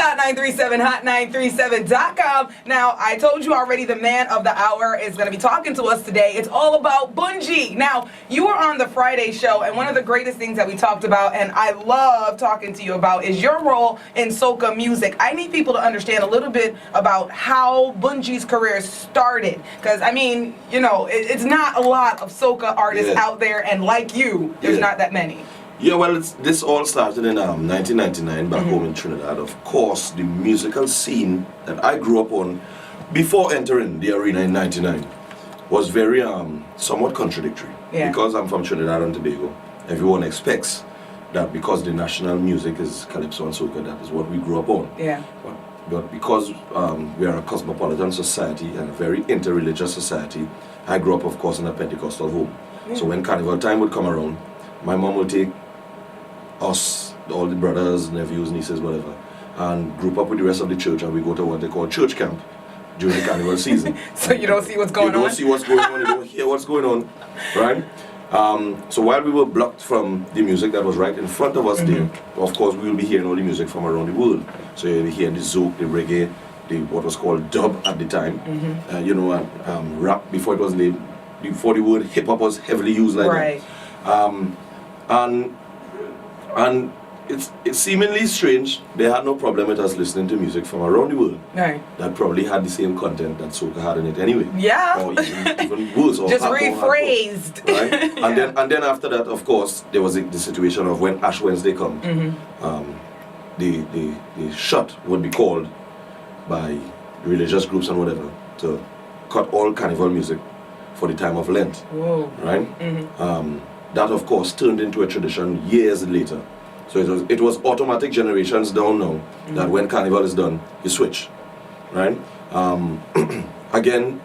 Hot937, hot937.com. Now, I told you already the man of the hour is going to be talking to us today. It's all about Bunji. Now, you were on the Friday show, and one of the greatest things that we talked about, and I love talking to you about, is your role in soca music. I need people to understand a little bit about how Bunji's career started. Because, I mean, you know, it's not a lot of soca artists out there, and like you, there's not that many. Yeah, well, this all started in 1999 back home in Trinidad. Of course, the musical scene that I grew up on before entering the arena in '99 was very somewhat contradictory. Yeah. Because I'm from Trinidad and Tobago, everyone expects that because the national music is calypso and soca, that is what we grew up on. Yeah. But because we are a cosmopolitan society and a very interreligious society, I grew up, of course, in a Pentecostal home. Yeah. So when carnival time would come around, my mom would take us, all the brothers, nephews, nieces, whatever, and group up with the rest of the church, and we go to what they call church camp during the carnival season. So you don't see what's going on? You don't see what's going on, you don't hear what's going on, right? So while we were blocked from the music that was right in front of us there, of course we will be hearing all the music from around the world. So you'll be hearing the zouk, the reggae, the what was called dub at the time, you know, rap before it was before the word hip hop was heavily used like that. And it's seemingly strange. They had no problem with us listening to music from around the world. Right. That probably had the same content that soca had in it anyway. Yeah. Or even worse. Or just rephrased. Right? And then after that, of course, there was the situation of when Ash Wednesday comes. The shot would be called by religious groups and whatever to cut all carnival music for the time of Lent. Whoa. Right? That, of course, turned into a tradition years later. So it was automatic generations down now that when carnival is done, you switch, right? Again,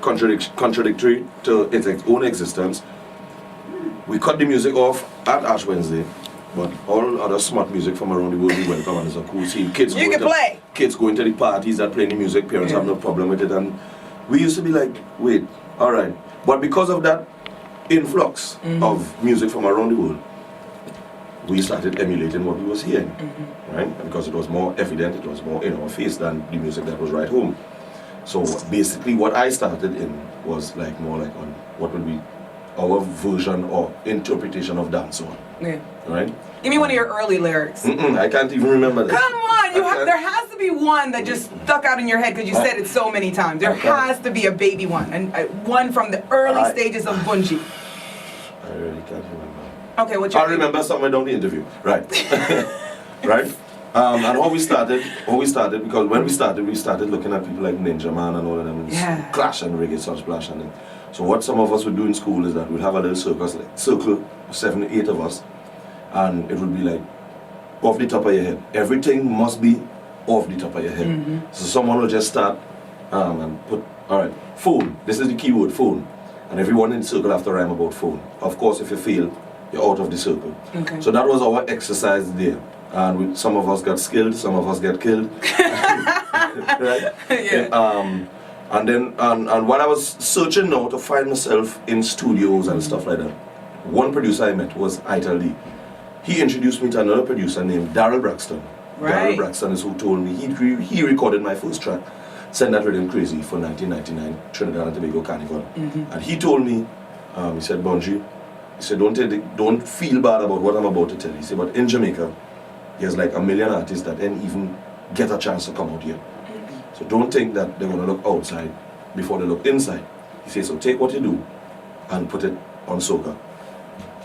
contradictory to its own existence. We cut the music off at Ash Wednesday, but all other smart music from around the world we welcome, and it's a cool scene. Kids going to the parties that play the music, parents have no problem with it, and we used to be like, wait, all right. But because of that influx of music from around the world, we started emulating what we was hearing, right? And because it was more evident, it was more in our face than the music that was right home. So basically what I started in was like more like on what would be our version or interpretation of dancehall. Yeah. Right? Give me one of your early lyrics. I can't even remember that. Come on, there has to be one that just stuck out in your head because you said it so many times. There has to be a baby one, and one from the early stages of Bunji. I really can't remember. Okay, what's I remember somewhere down the interview, right? Right? And how we started, because when we started looking at people like Ninja Man and all of them, Clash and Ragga Soca, and so what some of us would do in school is that we'd have a little circle, 7 or 8 of us, and it would be like off the top of your head. Everything must be off the top of your head. So someone will just start and put, all right, phone. This is the keyword, phone. And everyone in the circle have to rhyme about phone. Of course, if you fail, you're out of the circle. Okay. So that was our exercise there. And some of us got skilled, some of us got killed. Right? Yeah. And while I was searching now to find myself in studios and stuff like that, one producer I met was Ital D. He introduced me to another producer named Darryl Braxton. Right. Darryl Braxton is who told me, he recorded my first track, Send That Rhythm Crazy, for 1999 Trinidad and Tobago Carnival. And he told me, he said, Bunji, he said, don't feel bad about what I'm about to tell you. He said, but in Jamaica, there's like 1 million artists that didn't even get a chance to come out here. So don't think that they're going to look outside before they look inside. He said, so take what you do and put it on soca.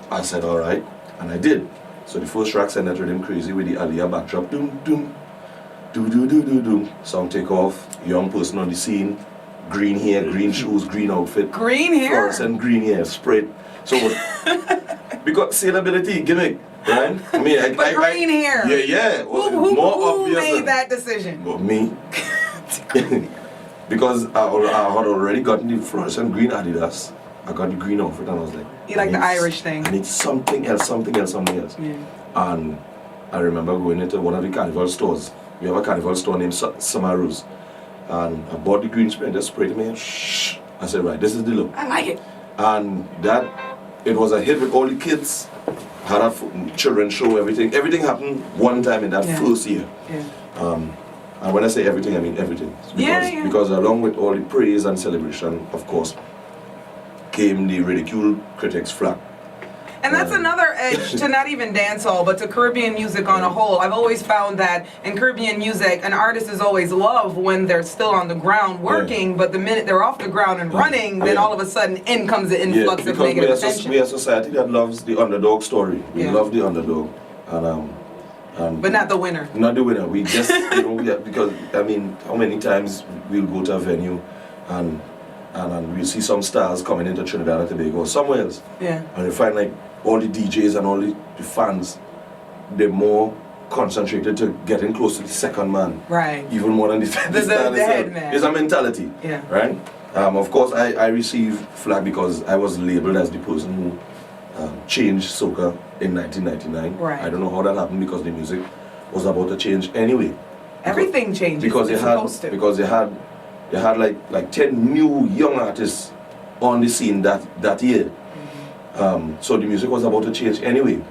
I said, all right, and I did. So the first track, Send That Rhythm Crazy, with the Aliyah backdrop, doom, doom, do do do do do. Song take off, young person on the scene, green hair, green shoes, green outfit. Green hair? Fluorescent green hair, sprayed. So, because saleability, gimmick, right? I mean, green hair. Yeah. Well, who made that decision? Well, me. Because I had already gotten the fluorescent green Adidas. I got the green outfit and I was like, you like the Irish thing? I need something else. Yeah. And I remember going into one of the carnival stores. We have a carnival store named Samaru's. And I bought the green spray and just sprayed me. Shh. I said, right, this is the look. I like it. And it was a hit with all the kids. had a children's show, everything happened one time in that first year. And when I say everything, I mean everything. Because along with all the praise and celebration, of course, came the ridicule, critics, flack. And that's another edge to not even dancehall, but to Caribbean music on a whole. I've always found that in Caribbean music, an artist is always loved when they're still on the ground working, but the minute they're off the ground and running, then all of a sudden in comes the influx of negative attention. We are a society that loves the underdog story. We love the underdog. But not the winner. Not the winner. We just, because, I mean, how many times we'll go to a venue and we'll see some stars coming into Trinidad and Tobago or somewhere else. And you find like all the DJs and all the fans, they're more concentrated to getting close to the second man. Right. Even more than the head man. It's a mentality. Right? Of course, I received flack because I was labeled as the person who changed soca in 1999. Right. I don't know how that happened because the music was about to change anyway. Everything changes. Because they had like 10 new young artists on the scene that year. So the music was about to change anyway,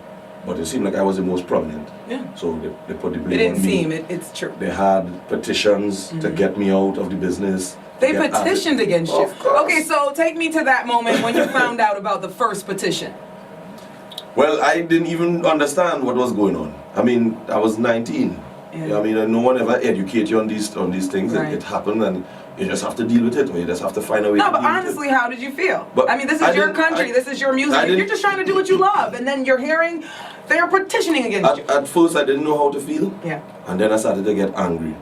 but it seemed like I was the most prominent. So they put the blame on me. It didn't seem, it's true. They had petitions to get me out of the business. They petitioned against you. Of course. Okay, so take me to that moment when you found out about the first petition. Well, I didn't even understand what was going on. I mean, I was 19. I mean, no one ever educate you on these things. Right. It happened, and you just have to deal with it, or you just have to find a way. No, but honestly, how did you feel? But I mean, this is your country, this is your music. You're just trying to do what you love, and then you're hearing they're petitioning against you. At first, I didn't know how to feel. And then I started to get angry.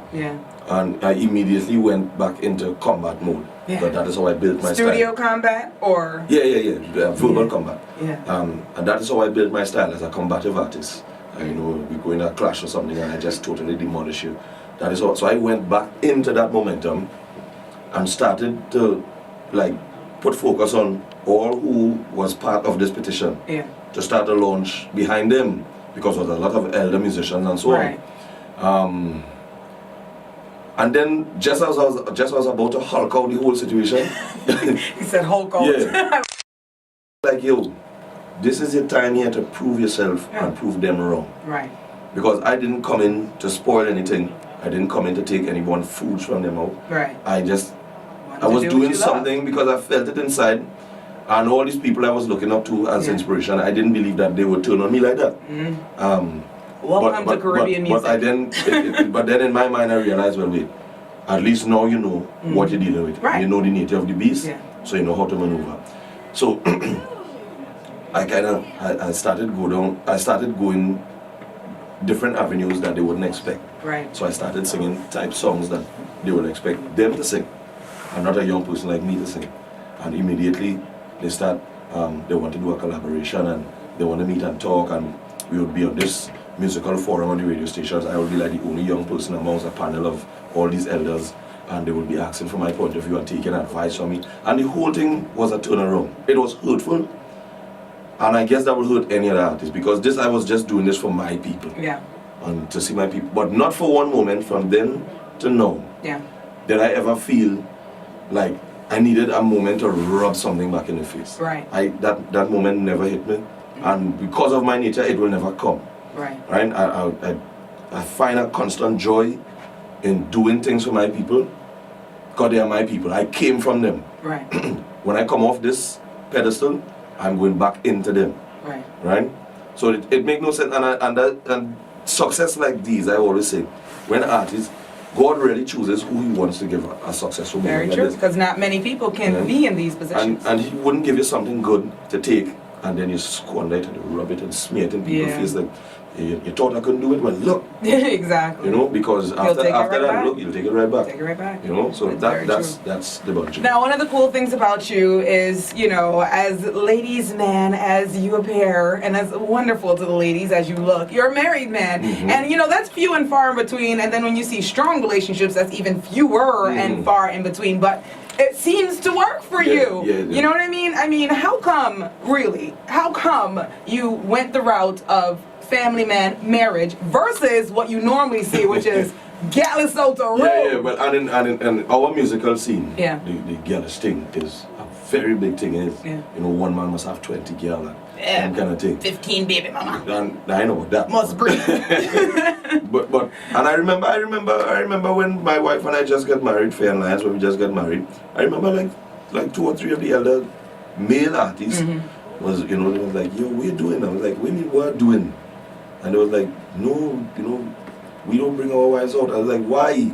And I immediately went back into combat mode. But that is how I built my style. Studio combat or? Verbal combat. And that is how I built my style as a combative artist. You know, we go in a clash or something and I just totally demolish you. That is how. So I went back into that momentum and started to like put focus on all who was part of this petition. To start a launch behind them because there was a lot of elder musicians and so on. And then just as I was about to hulk out the whole situation. He said hulk out. Like, yo, this is your time here to prove yourself and prove them wrong. Because I didn't come in to spoil anything. I didn't come in to take anyone's food from them out. I was doing something because I felt it inside. And all these people I was looking up to as inspiration, I didn't believe that they would turn on me like that. Welcome to Caribbean music. But then in my mind I realized, well, wait, at least now you know what you're dealing with. You know the nature of the beast, so you know how to maneuver. So I started going different avenues that they wouldn't expect. So I started singing type songs that they would expect them to sing. I'm not a young person like me to sing. And immediately they start, they want to do a collaboration and they want to meet and talk, and we would be on this musical forum on the radio stations. I would be like the only young person amongst a panel of all these elders, and they would be asking for my point of view and taking advice from me. And the whole thing was a turnaround. It was hurtful, and I guess that would hurt any other artist because I was just doing this for my people. And to see my people. But not for one moment from then to now did I ever feel like I needed a moment to rub something back in the face. That moment never hit me. And because of my nature, it will never come. I find a constant joy in doing things for my people because they are my people. I came from them. When I come off this pedestal, I'm going back into them. So it makes no sense. And success like these, I always say, when artists, God really chooses who He wants to give a successful moment. Very true, because not many people can be in these positions. And He wouldn't give you something good to take, and then you squander it and you rub it and smear it in people's face like, you thought I couldn't do it? Well, look. Exactly. You know, because after that, look, you'll take it right back. Take it right back. You know, so that's the Bunji. Now, one of the cool things about you is, you know, as ladies' man, as you appear, and as wonderful to the ladies as you look, you're a married man. And, you know, that's few and far in between. And then when you see strong relationships, that's even fewer and far in between. But it seems to work for you. You know what I mean? I mean, how come you went the route of family man marriage versus what you normally see, which is Garlin Soca, Yeah, but and in our musical scene, yeah, the girlish thing is a very big thing. You know, one man must have 20 girl and kind of thing. 15 baby mama. And I know that. Must breathe. but and I remember when my wife and I just got married, Fair and Lions, when we just got married. I remember like 2 or 3 of the elder male artists was, you know, they was like, yo, what you doing? I was like, what do you mean what doing? And they was like, no, you know, we don't bring our wives out. I was like, why?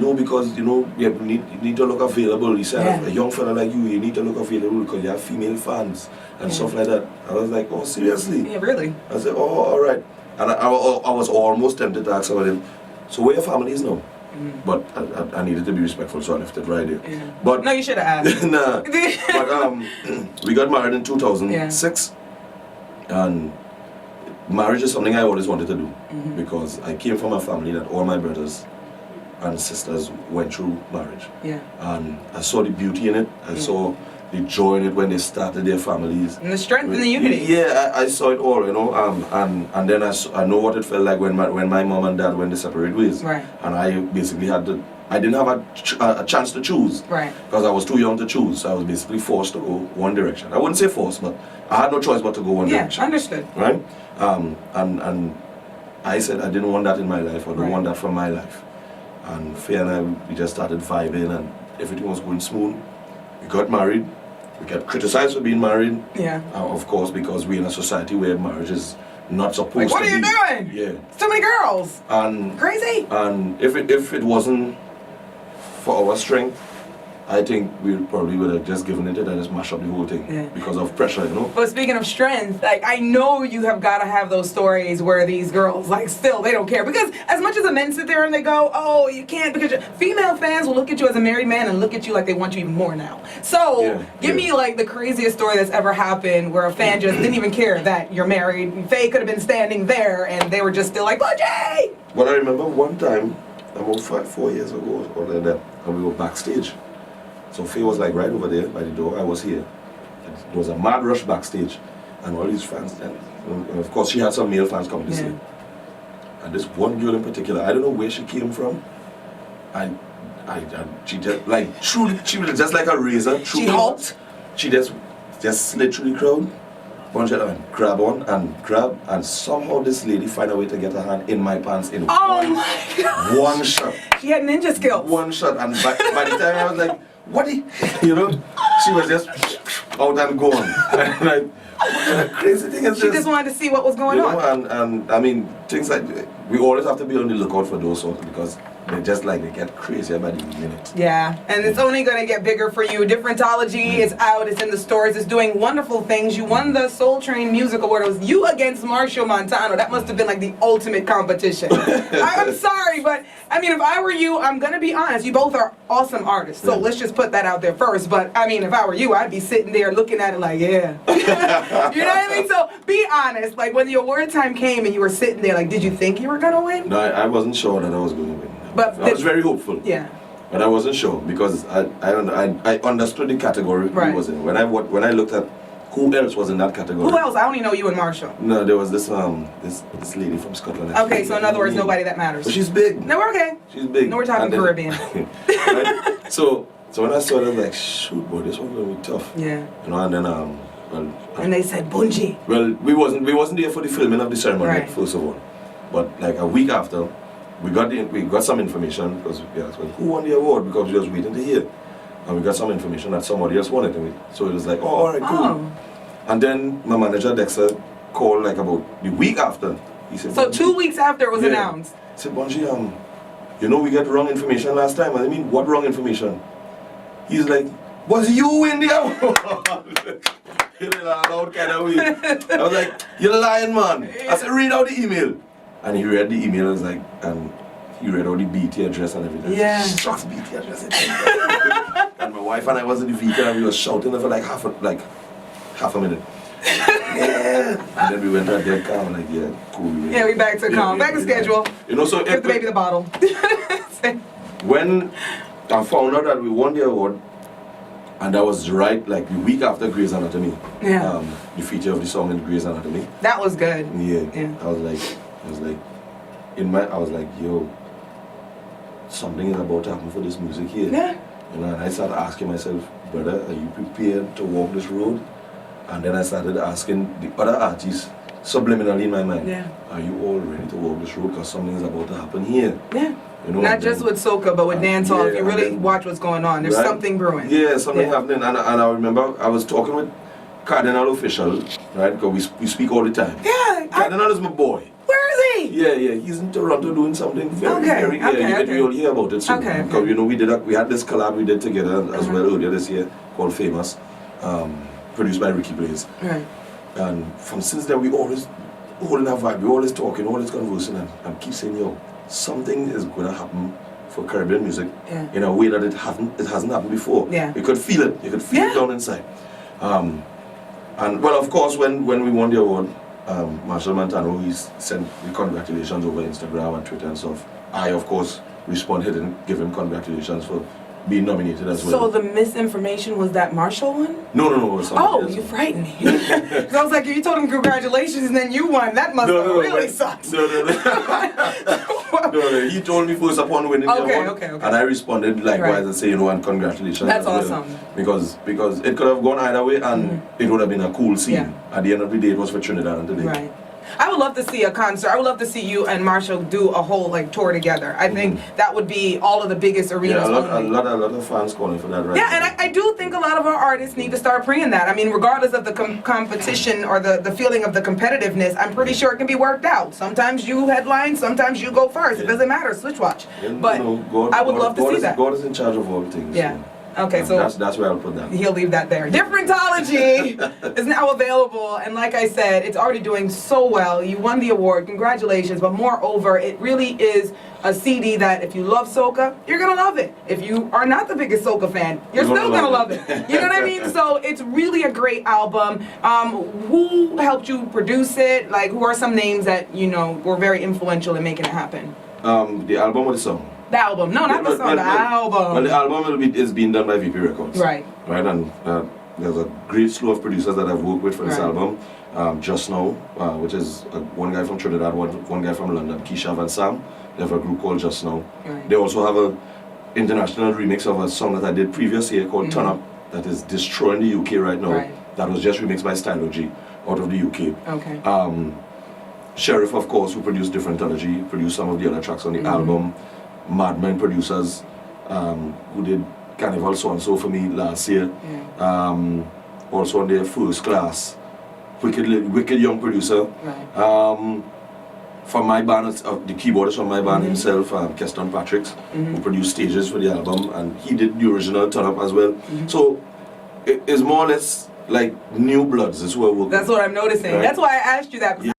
No, because, you know, you need to look available. He said, a young fella like you need to look available because you have female fans and stuff like that. I was like, oh, seriously? Yeah, really? I said, oh, all right. And I was almost tempted to ask about him, so where your family is now? But I needed to be respectful, so I left it right there. Yeah. But no, you should have asked. Nah. But we got married in 2006, and marriage is something I always wanted to do because I came from a family that all my brothers and sisters went through marriage. Yeah. And I saw the beauty in it. I saw the joy in it when they started their families. And the strength and the unity. Yeah, I saw it all, you know. And then I know what it felt like when my mom and dad went to separate ways. Right. And I basically I didn't have a chance to choose. Right. Because I was too young to choose. So I was basically forced to go one direction. I wouldn't say forced, but I had no choice but to go one direction. Yeah, understood. Right? And I said I didn't want that in my life. I don't want that from my life. And Faye and I, we just started vibing and everything was going smooth. We got married. We got criticized for being married. Yeah. Of course, because we're in a society where marriage is not supposed to be. What are you doing? Yeah. It's too many girls. And crazy. And if it wasn't for our strength, I think we probably would have just given it and just mashed up the whole thing because of pressure, you know. But speaking of strength, like I know you have got to have those stories where these girls, like, still they don't care because as much as the men sit there and they go, "Oh, you can't," because female fans will look at you as a married man and look at you like they want you even more now. So give me like the craziest story that's ever happened where a fan just didn't even care that you're married. Faye could have been standing there and they were just still like, "Bunji!" Well, I remember one time about 4 years ago or like that, and we were backstage. So Faye was like right over there by the door. I was here. There was a mad rush backstage, and all these fans. And of course, she had some male fans coming to see her. And this one girl in particular, I don't know where she came from. She just like truly, she was just like a razor. She hulked. She just slid through the crowd, bunch of them, grab on and grab, and somehow this lady find a way to get her hand in my pants in my God. One shot. She had ninja skills. One shot, and by the time I was like, what you know, she was just out and gone. And like, what a crazy thing is this? She just wanted to see what was going on. And I mean, things like, we always have to be on the lookout for those sorts because they just like, they get crazier by the minute. Yeah, and it's only going to get bigger for you. Differentology is out, it's in the stores, it's doing wonderful things. You won the Soul Train Music Award. It was you against Marshall Montano. That must have been like the ultimate competition. I'm sorry, but I mean, if I were you, I'm going to be honest, you both are awesome artists. So let's just put that out there first. But I mean, if I were you, I'd be sitting there looking at it like, yeah. You know what I mean? So be honest, like when the award time came and you were sitting there, like, did you think you were going to win? No, I wasn't sure that I was going to win. But I was very hopeful. Yeah. But I wasn't sure because I understood the category he was in. When I looked at who else was in that category. Who else? I only know you and Marshall. No, there was this lady from Scotland. Okay, so in other words, nobody that matters. But she's big. No, we're okay. She's big. No, we're talking Caribbean. Right? So when I saw it, I was like, shoot, boy, this one's gonna be tough. Yeah. You know, and then and they said Bunji. Well, we wasn't there for the filming of the ceremony, first of all. But like a week after, we got some information because we asked, well, who won the award, because we was waiting to hear, and we got some information that somebody else won it, so it was like, oh, all right, cool. Oh. And then my manager Dexter called like about the week after. He said, so 2 weeks after it was announced. He said, Bunji, you know we got wrong information last time. I mean, what wrong information? He's like, was you in the award? In a loud kind of way. I was like, you're lying, man. I said, read out the email. And he read the email, and like, and he read all the BT address and everything. Yeah. Shucks, BT address. And my wife and I was in the vehicle and we were shouting for like half a minute. Yeah. And then we went out dead calm, like, yeah, cool. Yeah, we back to calm, back to schedule. You know, so give the baby the bottle. When I found out that we won the award, and that was right like the week after Grey's Anatomy. Yeah. The feature of the song in Grey's Anatomy. That was good. Yeah. I was like, yo, something is about to happen for this music here. Yeah. You know, and I started asking myself, brother, are you prepared to walk this road? And then I started asking the other artists, subliminally in my mind, are you all ready to walk this road? Because something is about to happen here. Yeah. You know, not just with soca, but with dancehall. If you really watch what's going on, there's something brewing. Yeah, something happening. And I remember I was talking with Cardinal Official, right? Because we speak all the time. Yeah. Cardinal is my boy. Where is he? Yeah. He's in Toronto doing something very. We all hear about it soon. Because you know we had this collab we did together as well earlier this year called Famous, produced by Ricky Blaze. Right. And from since then we always holding that vibe. We always talking, always conversing, and keep saying, yo, something is going to happen for Caribbean music in a way that it hasn't happened before. Yeah. You could feel it. You could feel it down inside. And well, of course, when we won the award, Marshall Montano, he sent the congratulations over Instagram and Twitter and stuff. I, of course, responded and gave him congratulations for being nominated as well. So the misinformation was that Marshall won? No. Oh, you frightened me. Because I was like, if you told him congratulations and then you won, that must have really sucked. No. He told me first upon winning the award. Okay. And I responded likewise and say, you know, and congratulations. That's as awesome. Well. Because it could have gone either way and it would have been a cool scene. Yeah. At the end of the day, it was for Trinidad and today. Right. I would love to see a concert. I would love to see you and Marshall do a whole tour together. I think that would be all of the biggest arenas. Yeah, a lot of fans calling for that right now. And I do think a lot of our artists need to start bringing that. I mean, regardless of the competition or the feeling of the competitiveness, I'm pretty sure it can be worked out. Sometimes you headline, sometimes you go first. It doesn't matter, switch watch. But I would love to see that. God is in charge of all things. Yeah. So. Okay, so that's where I'll put that. He'll leave that there. Differentology is now available, and like I said, it's already doing so well. You won the award, congratulations. But moreover, it really is a CD that if you love soca, you're gonna love it. If you are not the biggest soca fan, you're still gonna love it. You know what I mean? So it's really a great album. Who helped you produce it? Like, who are some names that you know were very influential in making it happen? The album or the song? The album. No, not the song, the album. Well, the album is being done by VP Records. Right. Right, and there's a great slew of producers that I've worked with for this album. Just Now, which is one guy from Trinidad, one guy from London, Keisha and Sam. They have a group called Just Now. Right. They also have an international remix of a song that I did previous year called Turn Up, that is destroying the UK right now. Right. That was just remixed by Stylo G out of the UK. Okay. Sheriff, of course, who produced Differentology, produced some of the other tracks on the album. Madman producers who did Carnival So and So for me last year. Also on their First Class, wicked young producer. Right. From my band, the keyboardist from my band himself, Keston Patricks, who produced stages for the album, and he did the original Turn Up as well. So it is more or less like new bloods is who I work with. That's what I'm noticing. Right? That's why I asked you that.